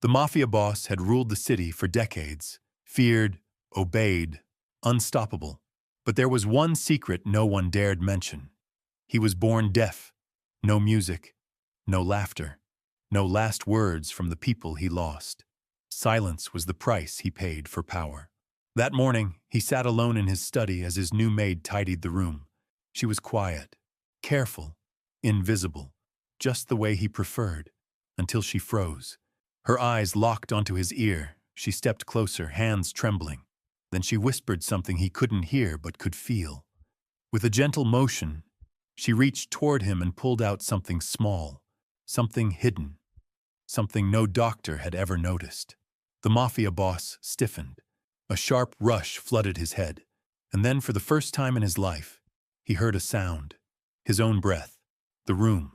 The mafia boss had ruled the city for decades, feared, obeyed, unstoppable. But there was one secret no one dared mention. He was born deaf. No music, no laughter, no last words from the people he lost. Silence was the price he paid for power. That morning, he sat alone in his study as his new maid tidied the room. She was quiet, careful, invisible, just the way he preferred, until she froze. Her eyes locked onto his ear. She stepped closer, hands trembling. Then she whispered something he couldn't hear but could feel. With a gentle motion, she reached toward him and pulled out something small, something hidden, something no doctor had ever noticed. The mafia boss stiffened. A sharp rush flooded his head, and then for the first time in his life, he heard a sound. His own breath, the room,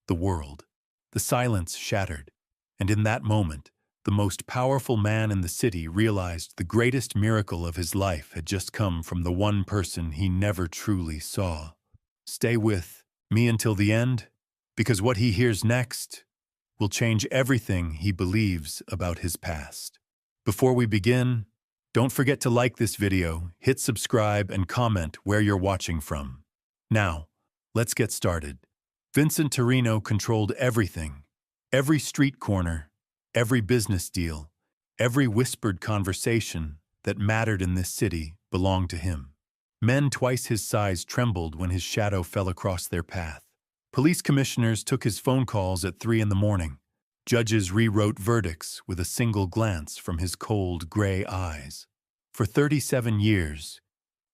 the world. The silence shattered, and in that moment, the most powerful man in the city realized the greatest miracle of his life had just come from the one person he never truly saw. Stay with me until the end, because what he hears next will change everything he believes about his past. Before we begin, don't forget to like this video, hit subscribe, and comment where you're watching from. Now, let's get started. Vincent Torino controlled everything. Every street corner, every business deal, every whispered conversation that mattered in this city belonged to him. Men twice his size trembled when his shadow fell across their path. Police commissioners took his phone calls at 3 in the morning. Judges rewrote verdicts with a single glance from his cold, gray eyes. For 37 years,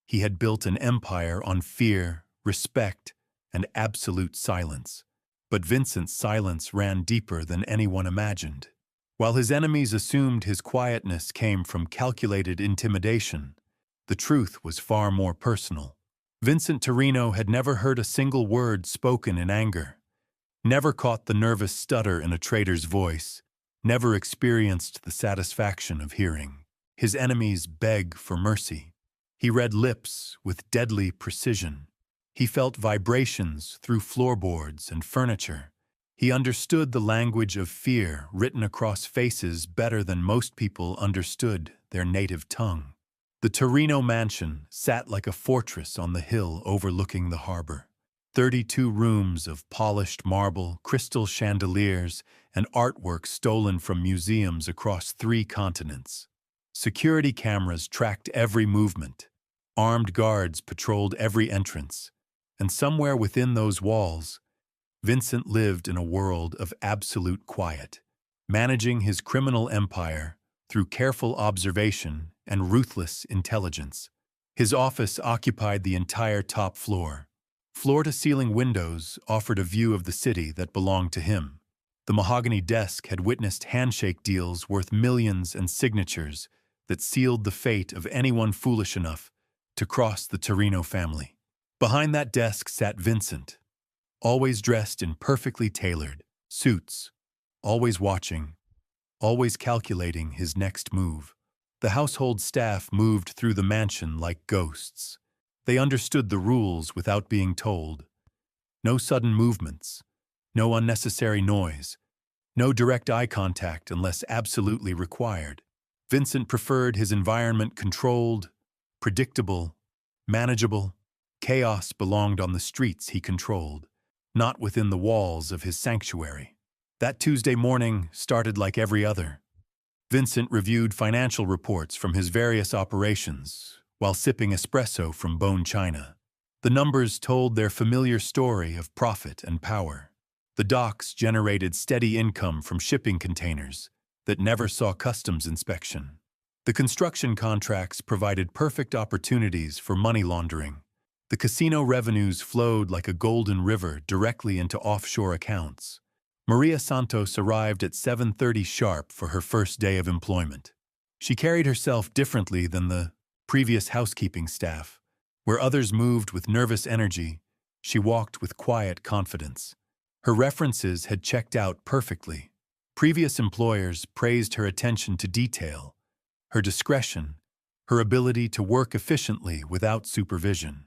he had built an empire on fear, respect, and absolute silence. But Vincent's silence ran deeper than anyone imagined. While his enemies assumed his quietness came from calculated intimidation, the truth was far more personal. Vincent Torino had never heard a single word spoken in anger, never caught the nervous stutter in a traitor's voice, never experienced the satisfaction of hearing his enemies beg for mercy. He read lips with deadly precision. He felt vibrations through floorboards and furniture. He understood the language of fear written across faces better than most people understood their native tongue. The Torino mansion sat like a fortress on the hill overlooking the harbor. 32 rooms of polished marble, crystal chandeliers, and artwork stolen from museums across 3 continents. Security cameras tracked every movement. Armed guards patrolled every entrance. And somewhere within those walls, Vincent lived in a world of absolute quiet, managing his criminal empire through careful observation and ruthless intelligence. His office occupied the entire top floor. Floor-to-ceiling windows offered a view of the city that belonged to him. The mahogany desk had witnessed handshake deals worth millions and signatures that sealed the fate of anyone foolish enough to cross the Torino family. Behind that desk sat Vincent, always dressed in perfectly tailored suits, always watching, always calculating his next move. The household staff moved through the mansion like ghosts. They understood the rules without being told. No sudden movements, no unnecessary noise, no direct eye contact unless absolutely required. Vincent preferred his environment controlled, predictable, manageable. Chaos belonged on the streets he controlled, not within the walls of his sanctuary. That Tuesday morning started like every other. Vincent reviewed financial reports from his various operations while sipping espresso from bone china. The numbers told their familiar story of profit and power. The docks generated steady income from shipping containers that never saw customs inspection. The construction contracts provided perfect opportunities for money laundering. The casino revenues flowed like a golden river directly into offshore accounts. Maria Santos arrived at 7:30 sharp for her first day of employment. She carried herself differently than the previous housekeeping staff. Where others moved with nervous energy, she walked with quiet confidence. Her references had checked out perfectly. Previous employers praised her attention to detail, her discretion, her ability to work efficiently without supervision.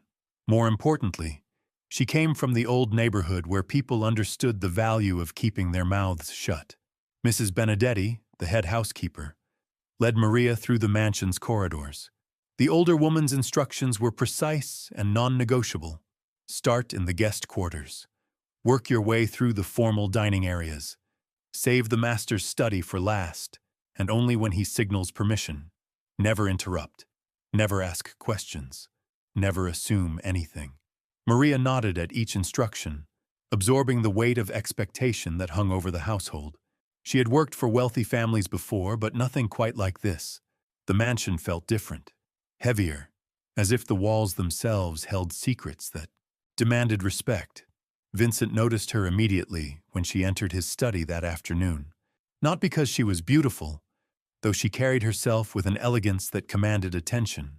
More importantly, she came from the old neighborhood where people understood the value of keeping their mouths shut. Mrs. Benedetti, the head housekeeper, led Maria through the mansion's corridors. The older woman's instructions were precise and non-negotiable. Start in the guest quarters. Work your way through the formal dining areas. Save the master's study for last, and only when he signals permission. Never interrupt. Never ask questions. Never assume anything. Maria nodded at each instruction, absorbing the weight of expectation that hung over the household. She had worked for wealthy families before, but nothing quite like this. The mansion felt different, heavier, as if the walls themselves held secrets that demanded respect. Vincent noticed her immediately when she entered his study that afternoon. Not because she was beautiful, though she carried herself with an elegance that commanded attention.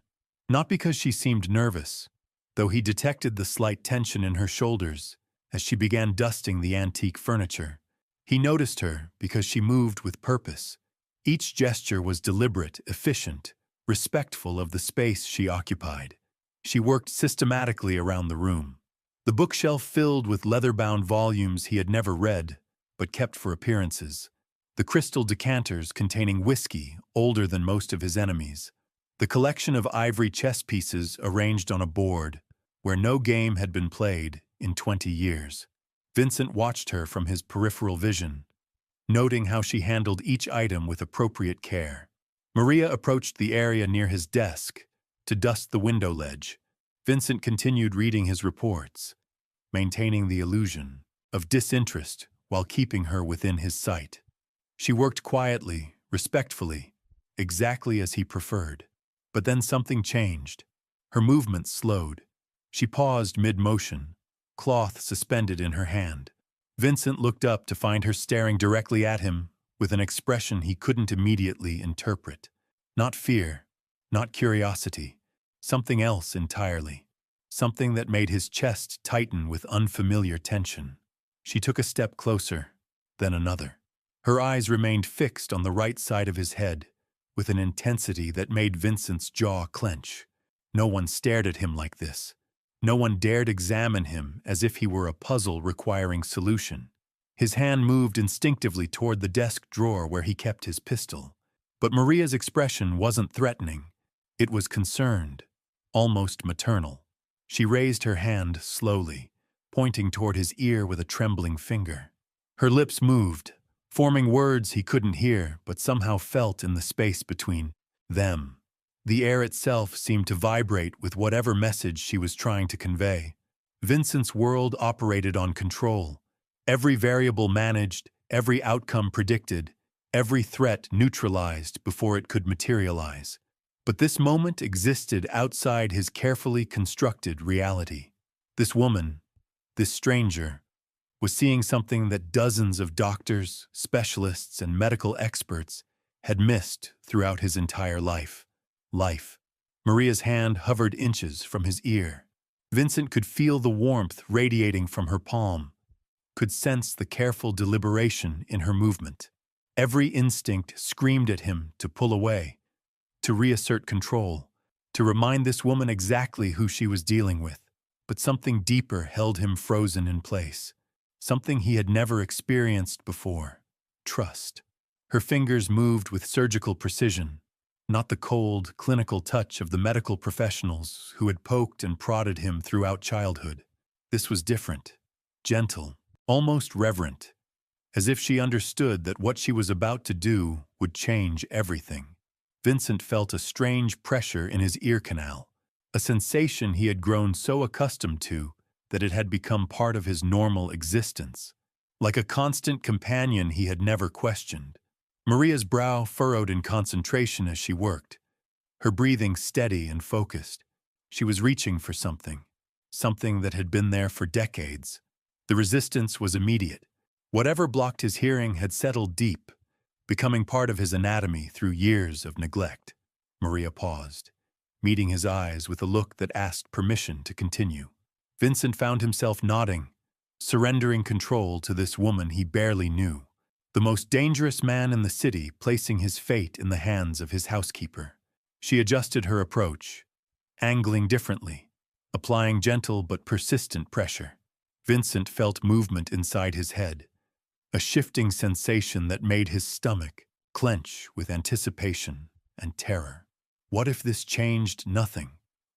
Not because she seemed nervous, though he detected the slight tension in her shoulders as she began dusting the antique furniture. He noticed her because she moved with purpose. Each gesture was deliberate, efficient, respectful of the space she occupied. She worked systematically around the room. The bookshelf filled with leather-bound volumes he had never read, but kept for appearances. The crystal decanters containing whiskey, older than most of his enemies. The collection of ivory chess pieces arranged on a board, where no game had been played in 20 years. Vincent watched her from his peripheral vision, noting how she handled each item with appropriate care. Maria approached the area near his desk to dust the window ledge. Vincent continued reading his reports, maintaining the illusion of disinterest while keeping her within his sight. She worked quietly, respectfully, exactly as he preferred. But then something changed. Her movements slowed. She paused mid-motion, cloth suspended in her hand. Vincent looked up to find her staring directly at him with an expression he couldn't immediately interpret. Not fear, not curiosity, something else entirely. Something that made his chest tighten with unfamiliar tension. She took a step closer, then another. Her eyes remained fixed on the right side of his head, with an intensity that made Vincent's jaw clench. No one stared at him like this. No one dared examine him as if he were a puzzle requiring solution. His hand moved instinctively toward the desk drawer where he kept his pistol. But Maria's expression wasn't threatening. It was concerned, almost maternal. She raised her hand slowly, pointing toward his ear with a trembling finger. Her lips moved, forming words he couldn't hear but somehow felt in the space between them. The air itself seemed to vibrate with whatever message she was trying to convey. Vincent's world operated on control. Every variable managed, every outcome predicted, every threat neutralized before it could materialize. But this moment existed outside his carefully constructed reality. This woman, this stranger, was seeing something that dozens of doctors, specialists, and medical experts had missed throughout his entire life. Maria's hand hovered inches from his ear. Vincent could feel the warmth radiating from her palm, could sense the careful deliberation in her movement. Every instinct screamed at him to pull away, to reassert control, to remind this woman exactly who she was dealing with. But something deeper held him frozen in place. Something he had never experienced before. Trust. Her fingers moved with surgical precision, not the cold, clinical touch of the medical professionals who had poked and prodded him throughout childhood. This was different, gentle, almost reverent, as if she understood that what she was about to do would change everything. Vincent felt a strange pressure in his ear canal, a sensation he had grown so accustomed to that it had become part of his normal existence, like a constant companion he had never questioned. Maria's brow furrowed in concentration as she worked, her breathing steady and focused. She was reaching for something that had been there for decades. The resistance was immediate. Whatever blocked his hearing had settled deep, becoming part of his anatomy through years of neglect. Maria paused, meeting his eyes with a look that asked permission to continue. Vincent found himself nodding, surrendering control to this woman he barely knew. The most dangerous man in the city placing his fate in the hands of his housekeeper. She adjusted her approach, angling differently, applying gentle but persistent pressure. Vincent felt movement inside his head, a shifting sensation that made his stomach clench with anticipation and terror. What if this changed nothing?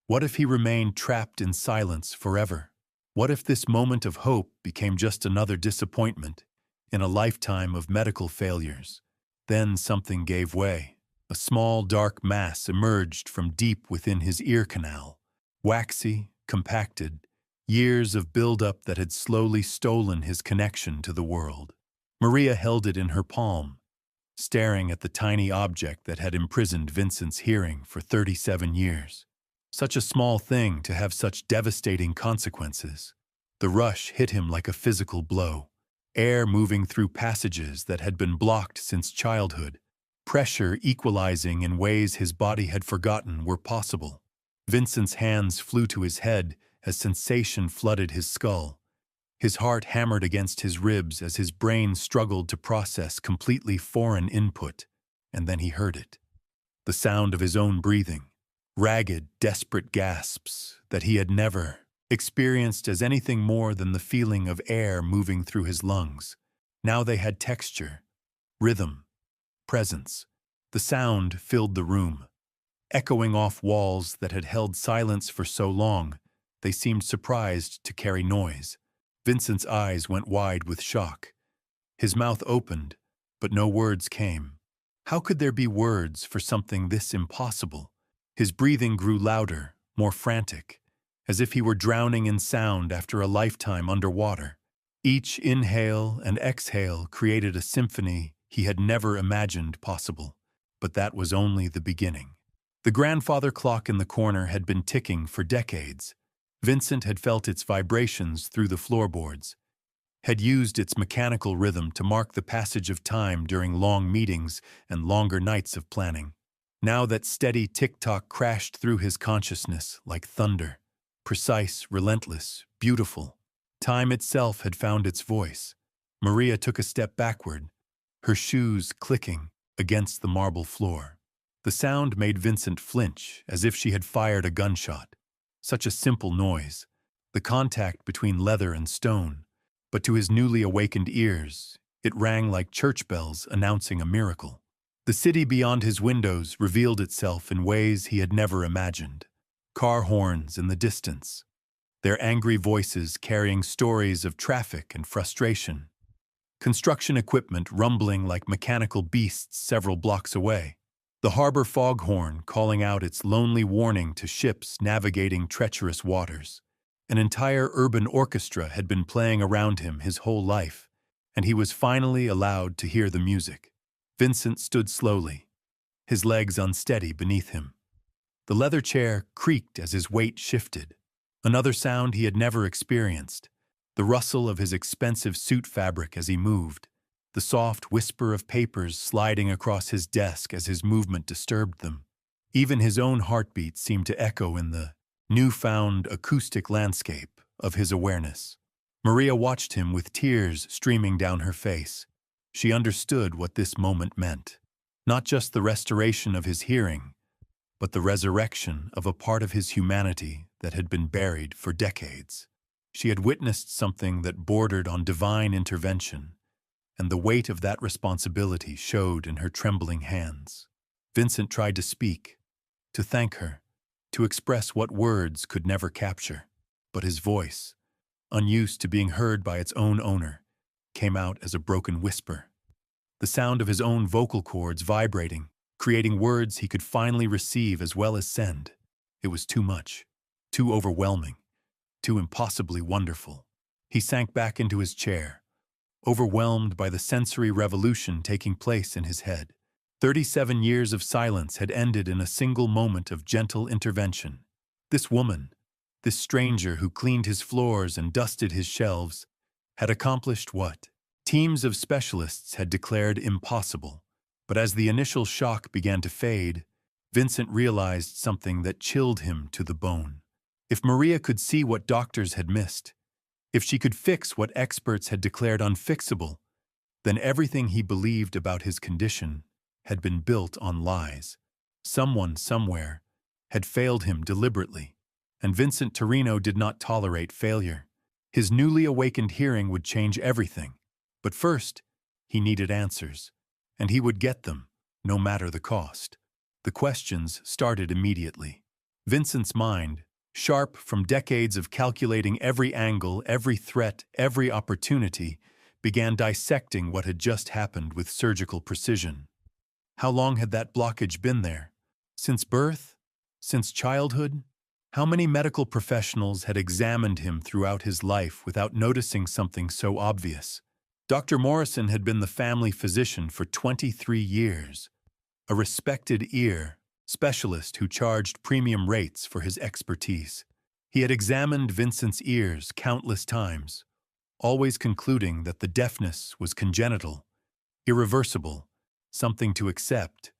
What if he remained trapped in silence forever? What if this moment of hope became just another disappointment in a lifetime of medical failures? Then something gave way. A small, dark mass emerged from deep within his ear canal. Waxy, compacted, years of buildup that had slowly stolen his connection to the world. Maria held it in her palm, staring at the tiny object that had imprisoned Vincent's hearing for 37 years. Such a small thing to have such devastating consequences. The rush hit him like a physical blow. Air moving through passages that had been blocked since childhood. Pressure equalizing in ways his body had forgotten were possible. Vincent's hands flew to his head as sensation flooded his skull. His heart hammered against his ribs as his brain struggled to process completely foreign input. And then he heard it. The sound of his own breathing. Ragged, desperate gasps that he had never experienced as anything more than the feeling of air moving through his lungs. Now they had texture, rhythm, presence. The sound filled the room. Echoing off walls that had held silence for so long, they seemed surprised to carry noise. Vincent's eyes went wide with shock. His mouth opened, but no words came. How could there be words for something this impossible? His breathing grew louder, more frantic, as if he were drowning in sound after a lifetime underwater. Each inhale and exhale created a symphony he had never imagined possible. But that was only the beginning. The grandfather clock in the corner had been ticking for decades. Vincent had felt its vibrations through the floorboards, had used its mechanical rhythm to mark the passage of time during long meetings and longer nights of planning. Now that steady tick-tock crashed through his consciousness like thunder. Precise, relentless, beautiful. Time itself had found its voice. Maria took a step backward, her shoes clicking against the marble floor. The sound made Vincent flinch as if she had fired a gunshot. Such a simple noise, the contact between leather and stone, but to his newly awakened ears, it rang like church bells announcing a miracle. The city beyond his windows revealed itself in ways he had never imagined. Car horns in the distance, their angry voices carrying stories of traffic and frustration. Construction equipment rumbling like mechanical beasts several blocks away. The harbor foghorn calling out its lonely warning to ships navigating treacherous waters. An entire urban orchestra had been playing around him his whole life, and he was finally allowed to hear the music. Vincent stood slowly, his legs unsteady beneath him. The leather chair creaked as his weight shifted. Another sound he had never experienced, the rustle of his expensive suit fabric as he moved, the soft whisper of papers sliding across his desk as his movement disturbed them. Even his own heartbeat seemed to echo in the newfound acoustic landscape of his awareness. Maria watched him with tears streaming down her face. She understood what this moment meant. Not just the restoration of his hearing, but the resurrection of a part of his humanity that had been buried for decades. She had witnessed something that bordered on divine intervention, and the weight of that responsibility showed in her trembling hands. Vincent tried to speak, to thank her, to express what words could never capture, but his voice, unused to being heard by its own owner, came out as a broken whisper. The sound of his own vocal cords vibrating, creating words he could finally receive as well as send. It was too much, too overwhelming, too impossibly wonderful. He sank back into his chair, overwhelmed by the sensory revolution taking place in his head. 37 years of silence had ended in a single moment of gentle intervention. This woman, this stranger who cleaned his floors and dusted his shelves, had accomplished what teams of specialists had declared impossible. But as the initial shock began to fade, Vincent realized something that chilled him to the bone. If Maria could see what doctors had missed, if she could fix what experts had declared unfixable, then everything he believed about his condition had been built on lies. Someone, somewhere, had failed him deliberately, and Vincent Torino did not tolerate failure. His newly awakened hearing would change everything. But first, he needed answers, and he would get them. no matter the cost. The questions started immediately. Vincent's mind, sharp from decades of calculating every angle, every threat, every opportunity, began dissecting what had just happened with surgical precision. How long had that blockage been there? Since birth? Since childhood? How many medical professionals had examined him throughout his life without noticing something so obvious? Dr. Morrison had been the family physician for 23 years, a respected ear specialist who charged premium rates for his expertise. He had examined Vincent's ears countless times, always concluding that the deafness was congenital, irreversible, something to accept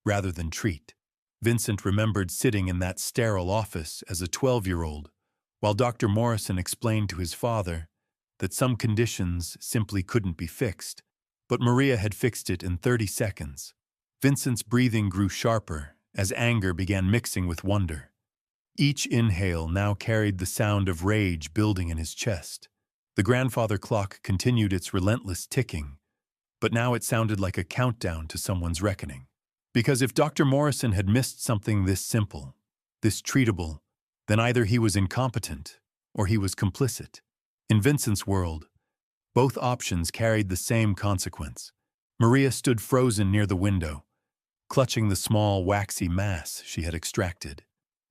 rather than treat. Vincent remembered sitting in that sterile office as a 12-year-old, while Dr. Morrison explained to his father that some conditions simply couldn't be fixed, but Maria had fixed it in 30 seconds. Vincent's breathing grew sharper as anger began mixing with wonder. Each inhale now carried the sound of rage building in his chest. The grandfather clock continued its relentless ticking, but now it sounded like a countdown to someone's reckoning. Because if Dr. Morrison had missed something this simple, this treatable, then either he was incompetent or he was complicit. In Vincent's world, both options carried the same consequence. Maria stood frozen near the window, clutching the small, waxy mass she had extracted.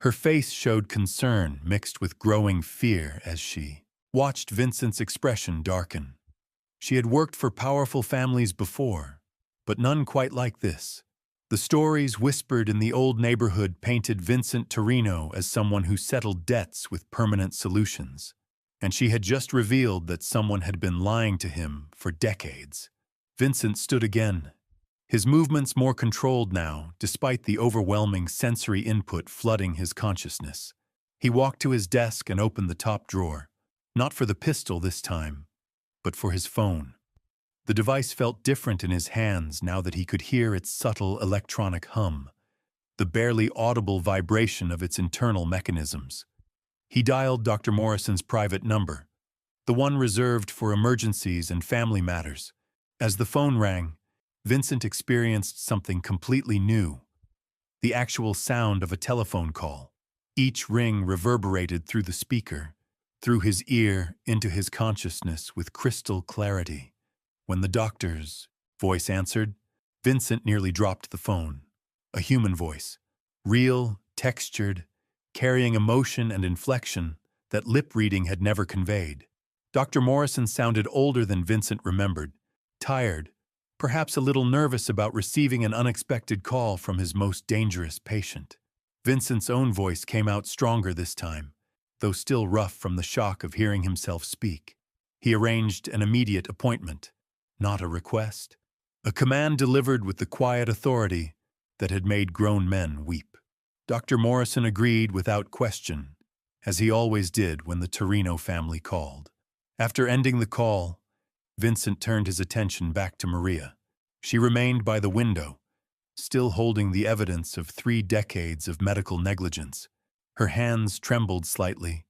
Her face showed concern mixed with growing fear as she watched Vincent's expression darken. She had worked for powerful families before, but none quite like this. The stories whispered in the old neighborhood painted Vincent Torino as someone who settled debts with permanent solutions, and she had just revealed that someone had been lying to him for decades. Vincent stood again, his movements more controlled now, despite the overwhelming sensory input flooding his consciousness. He walked to his desk and opened the top drawer, not for the pistol this time, but for his phone. The device felt different in his hands now that he could hear its subtle electronic hum, the barely audible vibration of its internal mechanisms. He dialed Dr. Morrison's private number, the one reserved for emergencies and family matters. As the phone rang, Vincent experienced something completely new, the actual sound of a telephone call. Each ring reverberated through the speaker, through his ear into his consciousness with crystal clarity. When the doctor's voice answered, Vincent nearly dropped the phone. A human voice, real, textured, carrying emotion and inflection that lip reading had never conveyed. Dr. Morrison sounded older than Vincent remembered, tired, perhaps a little nervous about receiving an unexpected call from his most dangerous patient. Vincent's own voice came out stronger this time, though still rough from the shock of hearing himself speak. He arranged an immediate appointment, not a request, a command delivered with the quiet authority that had made grown men weep. Dr. Morrison agreed without question, as he always did when the Torino family called. After ending the call, Vincent turned his attention back to Maria. She remained by the window, still holding the evidence of 3 decades of medical negligence. Her hands trembled slightly,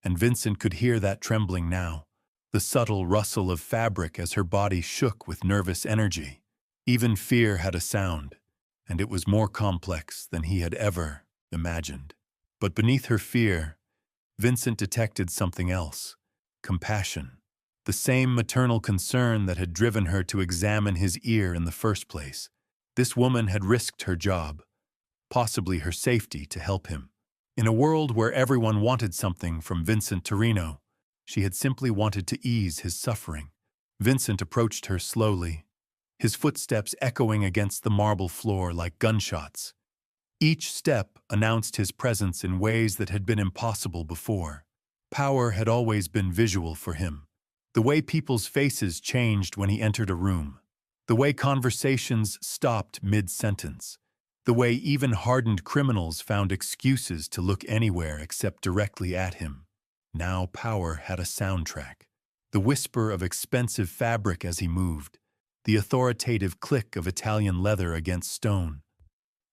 and Vincent could hear that trembling now, the subtle rustle of fabric as her body shook with nervous energy. Even fear had a sound, and it was more complex than he had ever imagined. But beneath her fear, Vincent detected something else: compassion. The same maternal concern that had driven her to examine his ear in the first place. This woman had risked her job, possibly her safety, to help him. In a world where everyone wanted something from Vincent Torino, she had simply wanted to ease his suffering. Vincent approached her slowly, his footsteps echoing against the marble floor like gunshots. Each step announced his presence in ways that had been impossible before. Power had always been visual for him. The way people's faces changed when he entered a room. The way conversations stopped mid-sentence. The way even hardened criminals found excuses to look anywhere except directly at him. Now power had a soundtrack. The whisper of expensive fabric as he moved. The authoritative click of Italian leather against stone.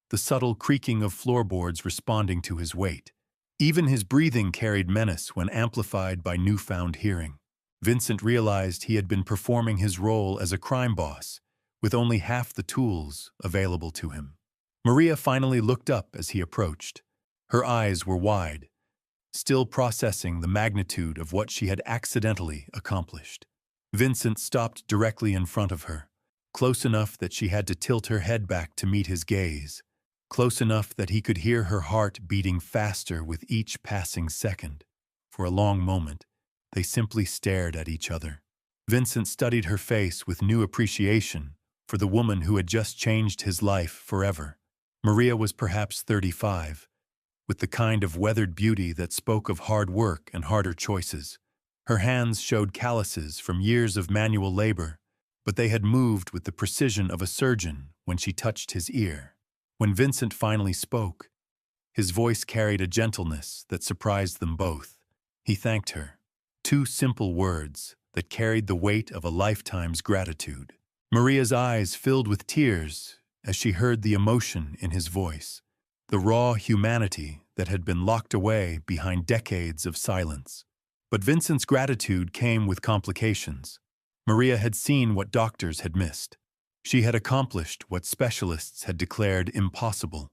The subtle creaking of floorboards responding to his weight. Even his breathing carried menace when amplified by newfound hearing. Vincent realized he had been performing his role as a crime boss, with only half the tools available to him. Maria finally looked up as he approached. Her eyes were wide, still processing the magnitude of what she had accidentally accomplished. Vincent stopped directly in front of her, close enough that she had to tilt her head back to meet his gaze, close enough that he could hear her heart beating faster with each passing second. For a long moment, they simply stared at each other. Vincent studied her face with new appreciation for the woman who had just changed his life forever. Maria was perhaps 35, with the kind of weathered beauty that spoke of hard work and harder choices. Her hands showed calluses from years of manual labor, but they had moved with the precision of a surgeon when she touched his ear. When Vincent finally spoke, his voice carried a gentleness that surprised them both. He thanked her. 2 simple words that carried the weight of a lifetime's gratitude. Maria's eyes filled with tears as she heard the emotion in his voice, the raw humanity that had been locked away behind decades of silence. But Vincent's gratitude came with complications. Maria had seen what doctors had missed. She had accomplished what specialists had declared impossible,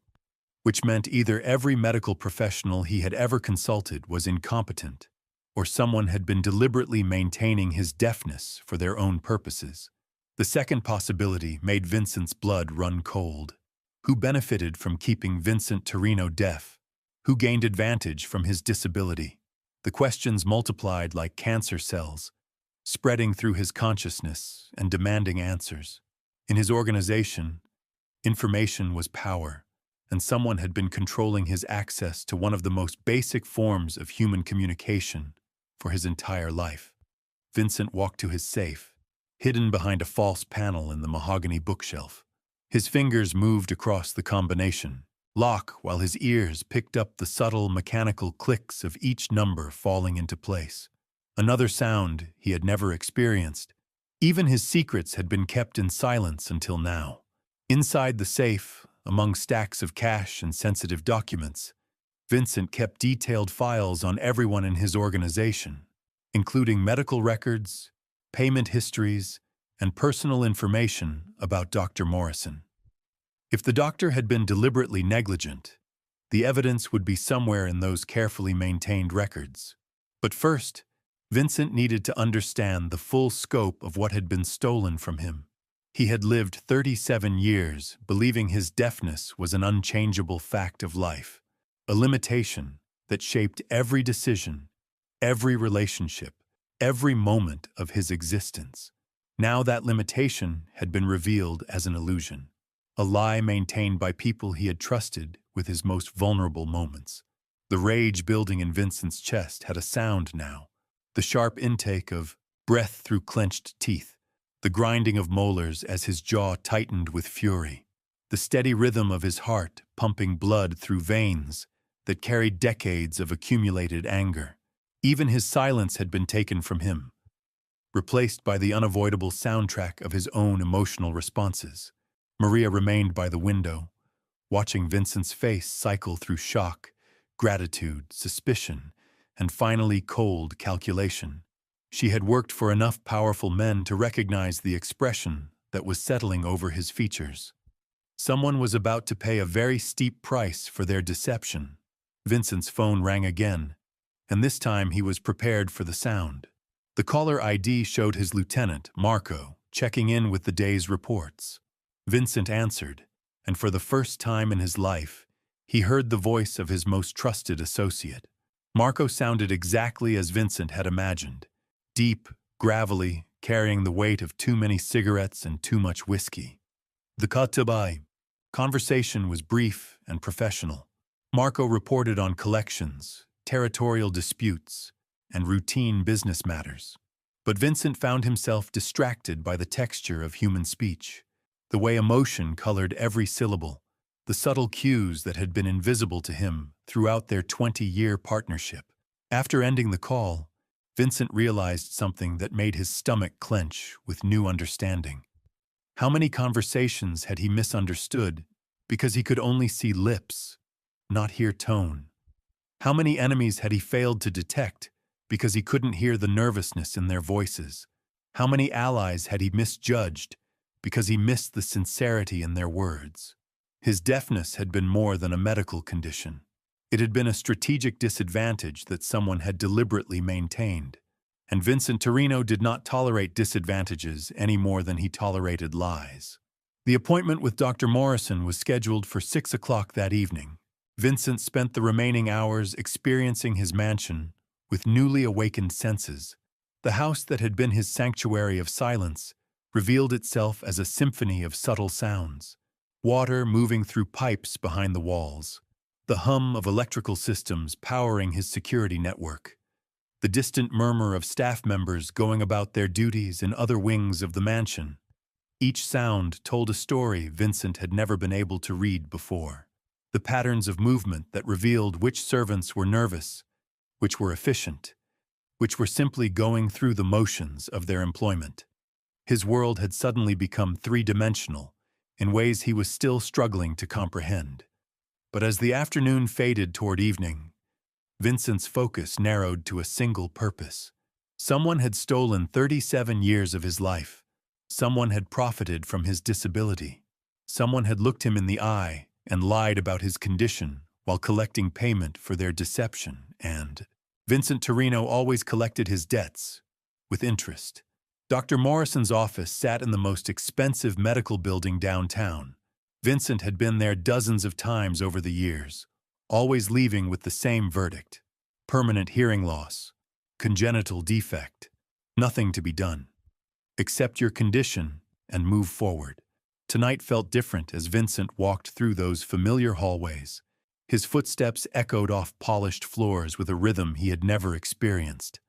which meant either every medical professional he had ever consulted was incompetent, or someone had been deliberately maintaining his deafness for their own purposes. The second possibility made Vincent's blood run cold. Who benefited from keeping Vincent Torino deaf? Who gained advantage from his disability? The questions multiplied like cancer cells, spreading through his consciousness and demanding answers. In his organization, information was power, and someone had been controlling his access to one of the most basic forms of human communication for his entire life. Vincent walked to his safe, hidden behind a false panel in the mahogany bookshelf. His fingers moved across the combination lock while his ears picked up the subtle mechanical clicks of each number falling into place. Another sound he had never experienced. Even his secrets had been kept in silence until now. Inside the safe, among stacks of cash and sensitive documents, Vincent kept detailed files on everyone in his organization, including medical records, payment histories, and personal information about Dr. Morrison. If the doctor had been deliberately negligent, the evidence would be somewhere in those carefully maintained records. But first, Vincent needed to understand the full scope of what had been stolen from him. He had lived 37 years believing his deafness was an unchangeable fact of life, a limitation that shaped every decision, every relationship, every moment of his existence. Now that limitation had been revealed as an illusion, a lie maintained by people he had trusted with his most vulnerable moments. The rage building in Vincent's chest had a sound now, the sharp intake of breath through clenched teeth, the grinding of molars as his jaw tightened with fury, the steady rhythm of his heart pumping blood through veins that carried decades of accumulated anger. Even his silence had been taken from him, replaced by the unavoidable soundtrack of his own emotional responses. Maria remained by the window, watching Vincent's face cycle through shock, gratitude, suspicion, and finally cold calculation. She had worked for enough powerful men to recognize the expression that was settling over his features. Someone was about to pay a very steep price for their deception. Vincent's phone rang again, and this time he was prepared for the sound. The caller ID showed his lieutenant, Marco, checking in with the day's reports. Vincent answered, and for the first time in his life, he heard the voice of his most trusted associate. Marco sounded exactly as Vincent had imagined, deep, gravelly, carrying the weight of too many cigarettes and too much whiskey. The Katabai conversation was brief and professional. Marco reported on collections, territorial disputes, and routine business matters. But Vincent found himself distracted by the texture of human speech, the way emotion colored every syllable, the subtle cues that had been invisible to him throughout their 20-year partnership. After ending the call, Vincent realized something that made his stomach clench with new understanding. How many conversations had he misunderstood because he could only see lips, not hear tone? How many enemies had he failed to detect because he couldn't hear the nervousness in their voices? How many allies had he misjudged because he missed the sincerity in their words. His deafness had been more than a medical condition. It had been a strategic disadvantage that someone had deliberately maintained. And Vincent Torino did not tolerate disadvantages any more than he tolerated lies. The appointment with Dr. Morrison was scheduled for 6 o'clock that evening. Vincent spent the remaining hours experiencing his mansion with newly awakened senses. The house that had been his sanctuary of silence revealed itself as a symphony of subtle sounds. Water moving through pipes behind the walls, the hum of electrical systems powering his security network, the distant murmur of staff members going about their duties in other wings of the mansion. Each sound told a story Vincent had never been able to read before. The patterns of movement that revealed which servants were nervous, which were efficient, which were simply going through the motions of their employment. His world had suddenly become three-dimensional, in ways he was still struggling to comprehend. But as the afternoon faded toward evening, Vincent's focus narrowed to a single purpose. Someone had stolen 37 years of his life. Someone had profited from his disability. Someone had looked him in the eye and lied about his condition while collecting payment for their deception, and Vincent Torino always collected his debts with interest. Dr. Morrison's office sat in the most expensive medical building downtown. Vincent had been there dozens of times over the years, always leaving with the same verdict: permanent hearing loss, congenital defect, nothing to be done. Accept your condition and move forward. Tonight felt different as Vincent walked through those familiar hallways. His footsteps echoed off polished floors with a rhythm he had never experienced.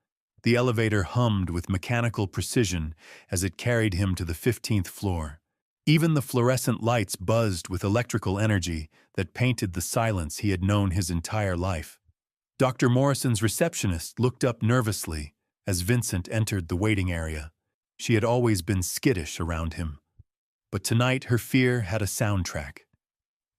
The elevator hummed with mechanical precision as it carried him to the 15th floor. Even the fluorescent lights buzzed with electrical energy that painted the silence he had known his entire life. Dr. Morrison's receptionist looked up nervously as Vincent entered the waiting area. She had always been skittish around him, but tonight her fear had a soundtrack.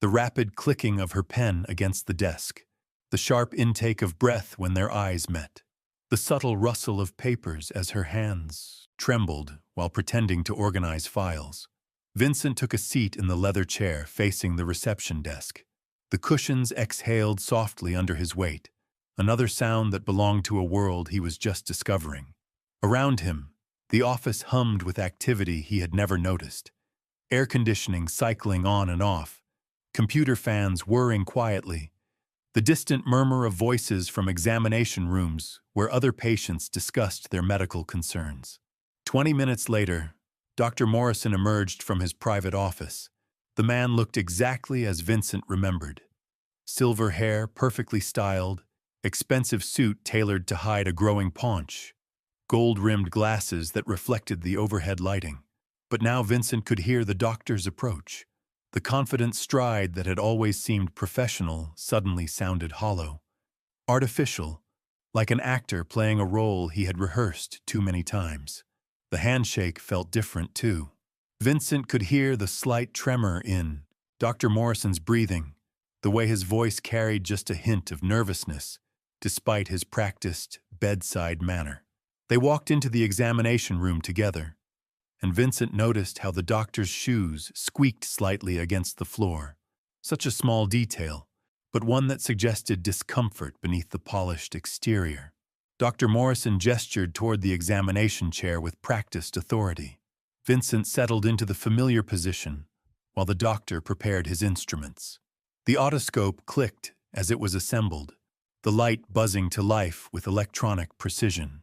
The rapid clicking of her pen against the desk, the sharp intake of breath when their eyes met, the subtle rustle of papers as her hands trembled while pretending to organize files. Vincent took a seat in the leather chair facing the reception desk. The cushions exhaled softly under his weight, another sound that belonged to a world he was just discovering. Around him, the office hummed with activity he had never noticed. Air conditioning cycling on and off, computer fans whirring quietly, the distant murmur of voices from examination rooms where other patients discussed their medical concerns. 20 minutes later, Dr. Morrison emerged from his private office. The man looked exactly as Vincent remembered. Silver hair, perfectly styled, expensive suit tailored to hide a growing paunch, gold-rimmed glasses that reflected the overhead lighting. But now Vincent could hear the doctor's approach. The confident stride that had always seemed professional suddenly sounded hollow, artificial, like an actor playing a role he had rehearsed too many times. The handshake felt different, too. Vincent could hear the slight tremor in Dr. Morrison's breathing, the way his voice carried just a hint of nervousness, despite his practiced, bedside manner. They walked into the examination room together, and Vincent noticed how the doctor's shoes squeaked slightly against the floor. Such a small detail, but one that suggested discomfort beneath the polished exterior. Dr. Morrison gestured toward the examination chair with practiced authority. Vincent settled into the familiar position, while the doctor prepared his instruments. The otoscope clicked as it was assembled, the light buzzing to life with electronic precision.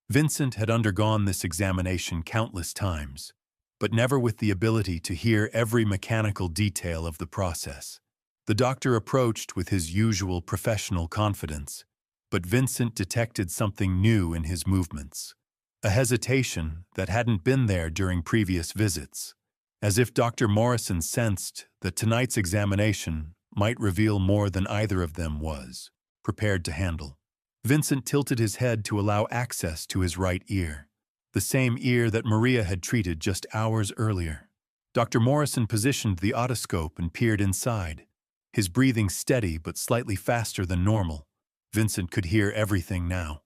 Vincent had undergone this examination countless times, but never with the ability to hear every mechanical detail of the process. The doctor approached with his usual professional confidence, but Vincent detected something new in his movements, a hesitation that hadn't been there during previous visits, as if Dr. Morrison sensed that tonight's examination might reveal more than either of them was prepared to handle. Vincent tilted his head to allow access to his right ear, the same ear that Maria had treated just hours earlier. Dr. Morrison positioned the otoscope and peered inside, his breathing steady but slightly faster than normal. Vincent could hear everything now.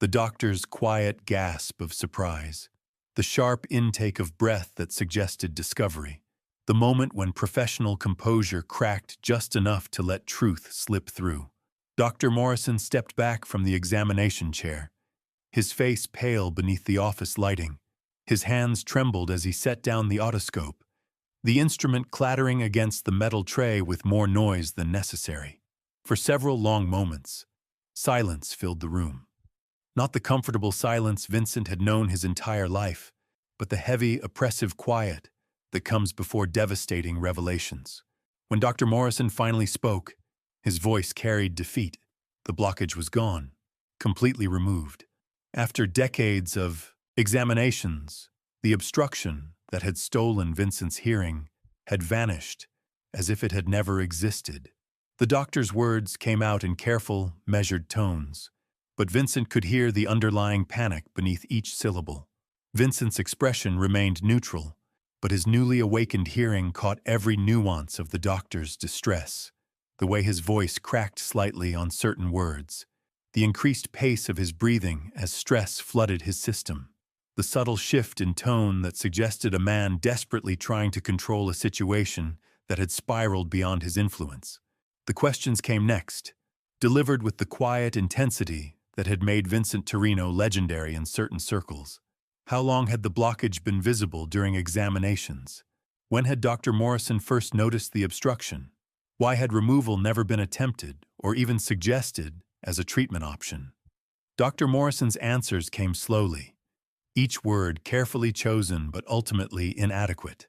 The doctor's quiet gasp of surprise, the sharp intake of breath that suggested discovery, the moment when professional composure cracked just enough to let truth slip through. Dr. Morrison stepped back from the examination chair, his face pale beneath the office lighting. His hands trembled as he set down the otoscope, the instrument clattering against the metal tray with more noise than necessary. For several long moments, silence filled the room. Not the comfortable silence Vincent had known his entire life, but the heavy, oppressive quiet that comes before devastating revelations. When Dr. Morrison finally spoke, his voice carried defeat. The blockage was gone, completely removed. After decades of examinations, the obstruction that had stolen Vincent's hearing had vanished as if it had never existed. The doctor's words came out in careful, measured tones, but Vincent could hear the underlying panic beneath each syllable. Vincent's expression remained neutral, but his newly awakened hearing caught every nuance of the doctor's distress. The way his voice cracked slightly on certain words, the increased pace of his breathing as stress flooded his system, the subtle shift in tone that suggested a man desperately trying to control a situation that had spiraled beyond his influence. The questions came next, delivered with the quiet intensity that had made Vincent Torino legendary in certain circles. How long had the blockage been visible during examinations? When had Dr. Morrison first noticed the obstruction? Why had removal never been attempted or even suggested as a treatment option? Dr. Morrison's answers came slowly, each word carefully chosen but ultimately inadequate.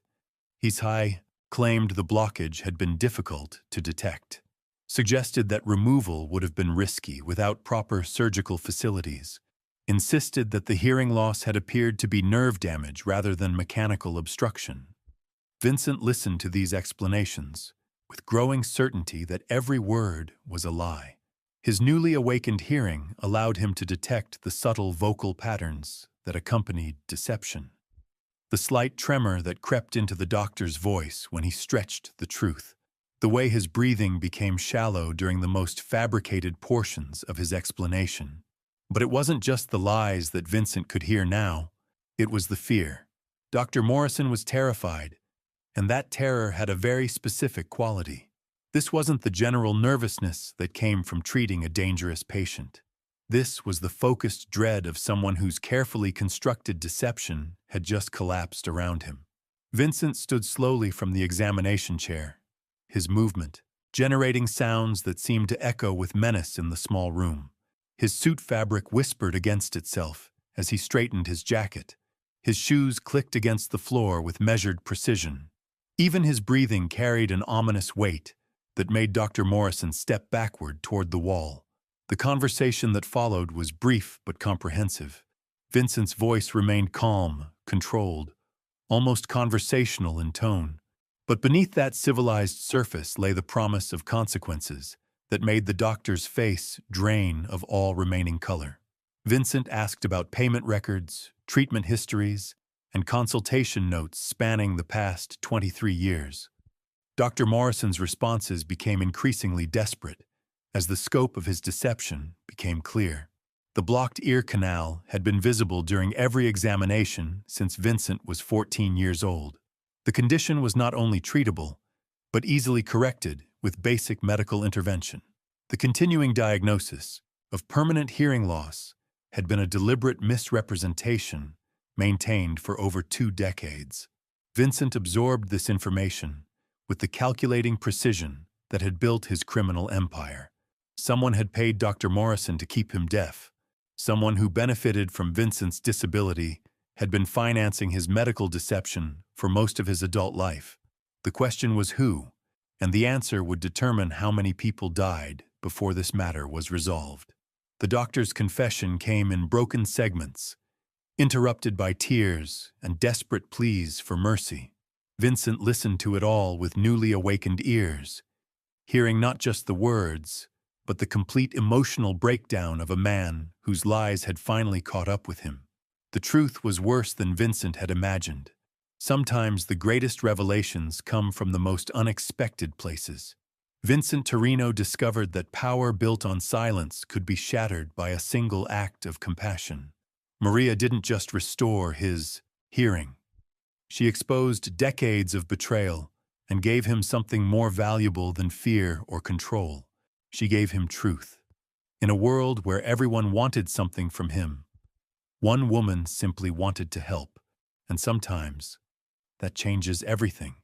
His high claimed the blockage had been difficult to detect, suggested that removal would have been risky without proper surgical facilities, insisted that the hearing loss had appeared to be nerve damage rather than mechanical obstruction. Vincent listened to these explanations with growing certainty that every word was a lie. His newly awakened hearing allowed him to detect the subtle vocal patterns that accompanied deception. The slight tremor that crept into the doctor's voice when he stretched the truth, the way his breathing became shallow during the most fabricated portions of his explanation. But it wasn't just the lies that Vincent could hear now, it was the fear. Dr. Morrison was terrified, and that terror had a very specific quality. This wasn't the general nervousness that came from treating a dangerous patient. This was the focused dread of someone whose carefully constructed deception had just collapsed around him. Vincent stood slowly from the examination chair, his movement generating sounds that seemed to echo with menace in the small room. His suit fabric whispered against itself as he straightened his jacket. His shoes clicked against the floor with measured precision. Even his breathing carried an ominous weight that made Dr. Morrison step backward toward the wall. The conversation that followed was brief but comprehensive. Vincent's voice remained calm, controlled, almost conversational in tone. But beneath that civilized surface lay the promise of consequences that made the doctor's face drain of all remaining color. Vincent asked about payment records, treatment histories, and consultation notes spanning the past 23 years. Dr. Morrison's responses became increasingly desperate as the scope of his deception became clear. The blocked ear canal had been visible during every examination since Vincent was 14 years old. The condition was not only treatable, but easily corrected with basic medical intervention. The continuing diagnosis of permanent hearing loss had been a deliberate misrepresentation maintained for over 2 decades. Vincent absorbed this information with the calculating precision that had built his criminal empire. Someone had paid Dr. Morrison to keep him deaf. Someone who benefited from Vincent's disability had been financing his medical deception for most of his adult life. The question was who, and the answer would determine how many people died before this matter was resolved. The doctor's confession came in broken segments, interrupted by tears and desperate pleas for mercy. Vincent listened to it all with newly awakened ears, hearing not just the words, but the complete emotional breakdown of a man whose lies had finally caught up with him. The truth was worse than Vincent had imagined. Sometimes the greatest revelations come from the most unexpected places. Vincent Torino discovered that power built on silence could be shattered by a single act of compassion. Maria didn't just restore his hearing. She exposed decades of betrayal and gave him something more valuable than fear or control. She gave him truth. In a world where everyone wanted something from him, one woman simply wanted to help, and sometimes that changes everything.